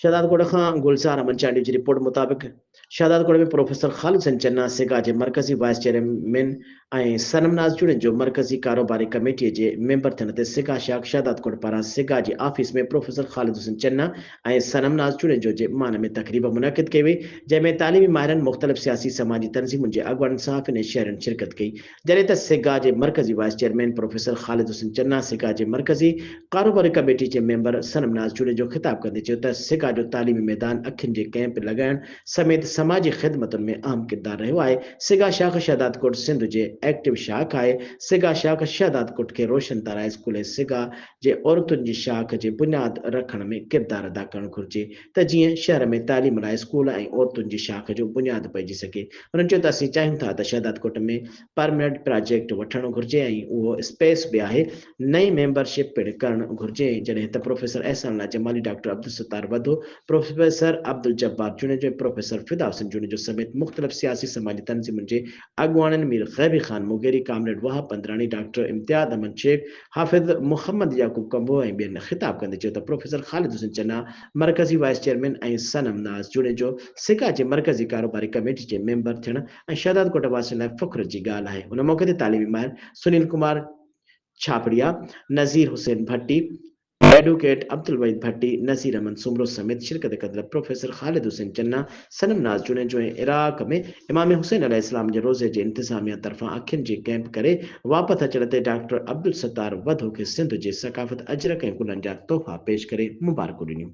शादातकोट खां गुलजार अमन चांडी की रिपोर्ट मुताबिक शादातकोट में प्रोफेसर खालिद हसन चन्ना सिगाज मरकजी वाइस चेयरमैन सनमनाज जुड़े जो मरकजी कारोबारी कमेटी जे मेंबर थे सिगा शाख शादातकोट पारा सिगाज ऑफिस में प्रोफेसर खालिद हसन चन्ना सनमनाज जुड़े जो जे मान में तकरीब मुनक़िद कई हुई जैमें तालीमी माहिरन मुख्तलिफ सियासी समाजी तंजीमुन जे अगवान सहाफ़िन शहरन शिरकत कई जॾहिं त सिगाज मरकजी vice chairman professor Khalid Hasan Channa सिगाज मरकजी कारोबारी कमेटी के मेंबर सनमनाज जुड़े जो खिताब कंदे चयो त सिगा जो तालीमी मैदान अखिन जे कैंप लगाइण समेत समाजी ख़िदमतुनि में अहम किरदार रहियो आहे। सिगा शाख शादातकोट सिंध जे एक्टिव शाख आहे। सिगा शाख शादातकोट खे रोशन तारा स्कूल सिगा जे औरतुनि जी शाख जे बुनियाद रखण में किरदार अदा करणु घुरिजे त जीअं शहर में तालीम लाइ स्कूल ऐं औरतुनि जी शाख जो बुनियाद पइजी सघे। हुननि चयो त असीं चाहियूं था त शादातकोट में परमानेंट प्रोजेक्ट वठणु घुरिजे ऐं उहो स्पेस बि आहे। नई मेंबरशिप पिण करणु घुरिजे जॾहिं त प्रोफेसर एहसान ला जमाली डॉक्टर अब्दुल सत्तार वधो प्रोफेसर अब्दुल जब्बार जुनेजो प्रोफेसर फिदा हुसैन जुनेजो समेत मुख्तलिफ सियासी समाजी तंजीमुन जे अगवानन Mir गैबी Khan Mugeri comrade Wahab Pandrani doctor Imtiaz Ahmad Sheikh हाफिज मोहम्मद याकूब कंबो ऐं ॿियनि ख़िताब कंदे चयो त प्रोफेसर ख़ालिद हुसैन चन्ना मरकज़ी वाइस चेयरमैन ऐं सनम नाज़ जुनेजो सिका जे मरकज़ी कारोबारी कमेटी जे मेंबर थियण ऐं शादातकोट वासियुनि लाइ फ़ख्र जी ॻाल्हि आहे। हुन मौक़े ते तालीमी माहिर सुनील कुमार छापड़िया नज़ीर हुसैन भट्टी एडवोकेट अब्दुल वहीद भट्टी नज़ीर अहमद सुमरो समेत शिरकत कंदड़ प्रोफेसर खालिद हुसैन चन्ना सनम नाज जुने जो इराक में इमाम हुसैन अलैहिस्सलाम जे रोज़े जे इंतजामिया तरफ़ां अखियुनि जे कैंप करे वापसि अचण ते डॉक्टर अब्दुल सत्तार वधो खे सिंध जे सकाफ़त अजरक ऐं गुलनि जा तोहफ़ा पेश करे मुबारकूं ॾिनियूं।